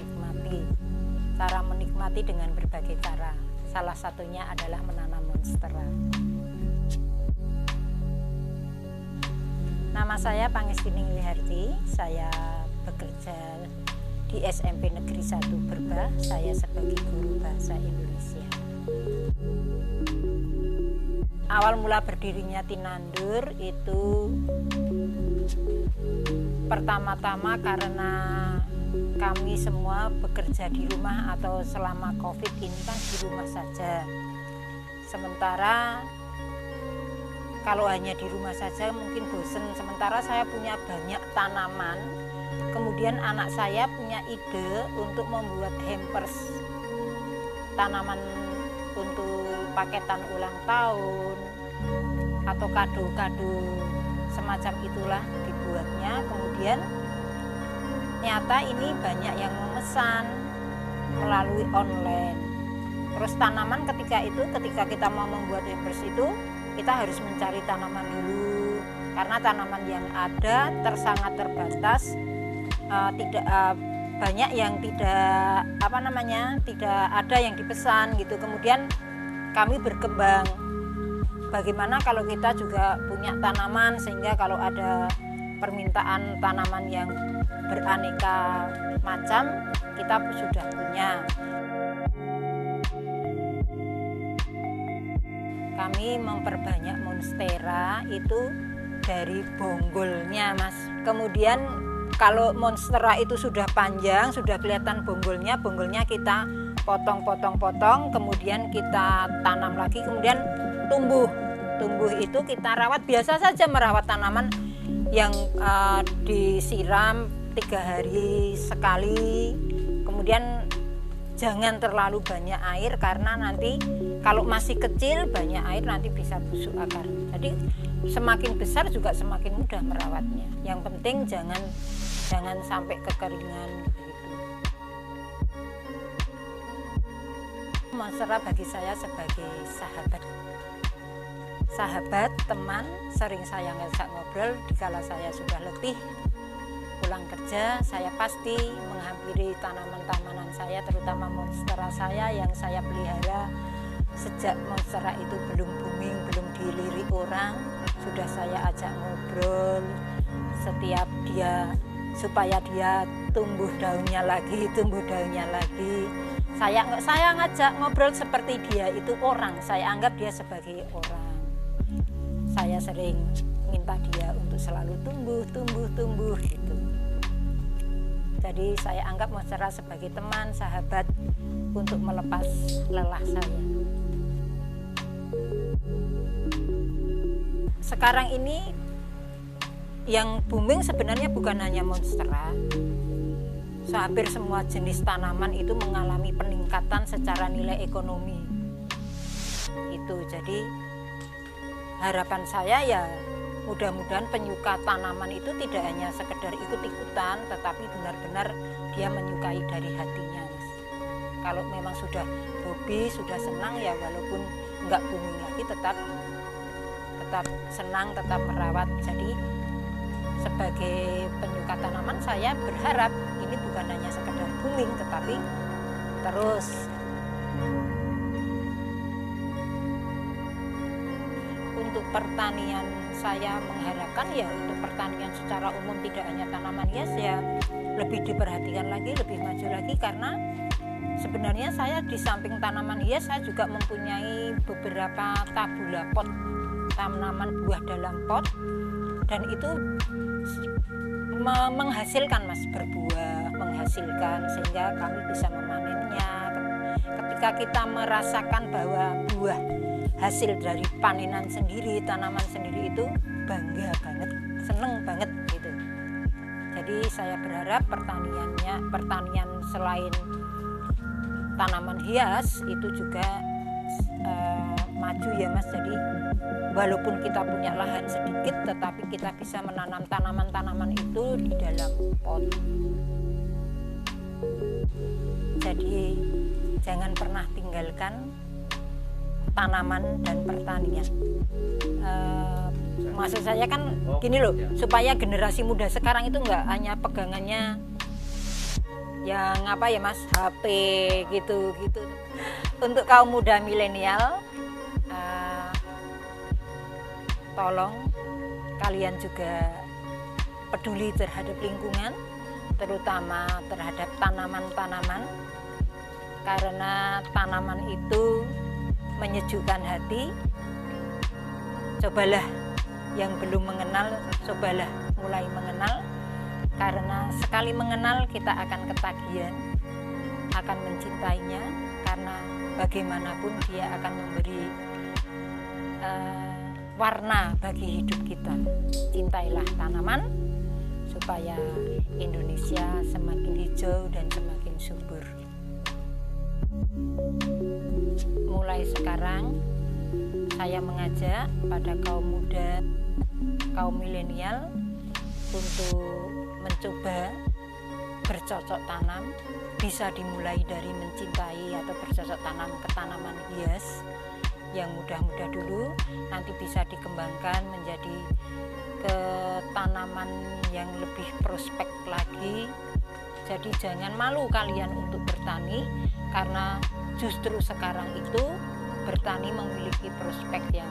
menikmati. Cara menikmati dengan berbagai cara. Salah satunya adalah menanam monstera. Nama saya Pangestining Liharti. Saya bekerja di SMP Negeri 1 Berbah. Saya sebagai guru bahasa Indonesia. Awal mula berdirinya Tinandur itu pertama-tama karena kami semua bekerja di rumah atau selama COVID ini kan di rumah saja. Sementara kalau hanya di rumah saja mungkin bosen. Sementara saya punya banyak tanaman. Kemudian anak saya punya ide untuk membuat hampers tanaman untuk paketan ulang tahun atau kado-kado semacam itulah dibuatnya. Kemudian nyata ini banyak yang memesan melalui online. Terus tanaman ketika kita mau membuat hampers itu kita harus mencari tanaman dulu karena tanaman yang ada sangat terbatas, banyak yang tidak ada yang dipesan gitu. Kemudian kami berkembang, bagaimana kalau kita juga punya tanaman sehingga kalau ada permintaan tanaman yang beraneka macam kita sudah punya. Kami memperbanyak monstera itu dari bonggolnya, Mas. Kemudian kalau monstera itu sudah panjang, sudah kelihatan bonggolnya kita potong, kemudian kita tanam lagi, kemudian tumbuh itu kita rawat. Biasa saja merawat tanaman yang disiram 3 hari sekali, kemudian jangan terlalu banyak air karena nanti kalau masih kecil banyak air nanti bisa busuk akar. Jadi semakin besar juga semakin mudah merawatnya. Yang penting jangan sampai kekeringan gitu. Monstera bagi saya sebagai sahabat, teman, sering saya ngajak ngobrol dikala saya sudah letih pulang kerja. Saya pasti menghampiri tanaman-tanaman saya, terutama monstera saya yang saya pelihara sejak monstera itu belum booming, belum dilirik orang. Sudah saya ajak ngobrol setiap dia supaya dia tumbuh daunnya lagi. Saya ngajak ngobrol seperti dia itu orang, saya anggap dia sebagai orang. Saya sering minta dia untuk selalu tumbuh gitu. Jadi saya anggap monstera sebagai teman, sahabat untuk melepas lelah saya. Sekarang ini yang booming sebenarnya bukan hanya monstera. Hampir semua jenis tanaman itu mengalami peningkatan secara nilai ekonomi. Itu jadi harapan saya ya mudah-mudahan penyuka tanaman itu tidak hanya sekedar ikut-ikutan, tetapi benar-benar dia menyukai dari hatinya, Mas. Kalau memang sudah hobi, sudah senang ya walaupun enggak booming lagi tetap senang, tetap merawat. Jadi sebagai penyuka tanaman saya berharap ini bukan hanya sekedar booming tetapi terus. Untuk pertanian saya mengharapkan ya untuk pertanian secara umum tidak hanya tanaman hias ya lebih diperhatikan lagi, lebih maju lagi karena sebenarnya saya di samping tanaman hias saya juga mempunyai beberapa tabula pot, tanaman buah dalam pot, dan itu menghasilkan, Mas, berbuah, menghasilkan sehingga kami bisa memanennya. Ketika kita merasakan bahwa buah hasil dari panenan sendiri, tanaman sendiri itu bangga banget, seneng banget gitu. Jadi saya berharap pertanian selain tanaman hias itu juga maju ya, Mas. Jadi walaupun kita punya lahan sedikit tetapi kita bisa menanam tanaman-tanaman itu di dalam pot. Jadi jangan pernah tinggalkan tanaman dan pertanian. Maksud saya kan gini loh, supaya generasi muda sekarang itu enggak hanya pegangannya yang apa ya Mas, HP gitu. Untuk kaum muda milenial, tolong kalian juga peduli terhadap lingkungan, terutama terhadap tanaman-tanaman, karena tanaman itu menyejukkan hati. Cobalah yang belum mengenal, cobalah mulai mengenal, karena sekali mengenal kita akan ketagihan, akan mencintainya, karena bagaimanapun dia akan memberi warna bagi hidup kita. Cintailah tanaman supaya Indonesia semakin hijau dan semakin subur. Mulai sekarang saya mengajak pada kaum muda, kaum milenial untuk mencoba bercocok tanam. Bisa dimulai dari mencintai atau bercocok tanam ke tanaman hias yang mudah-mudah dulu, nanti bisa dikembangkan menjadi ke tanaman yang lebih prospek lagi. Jadi jangan malu kalian untuk bertani, karena justru sekarang itu bertani memiliki prospek yang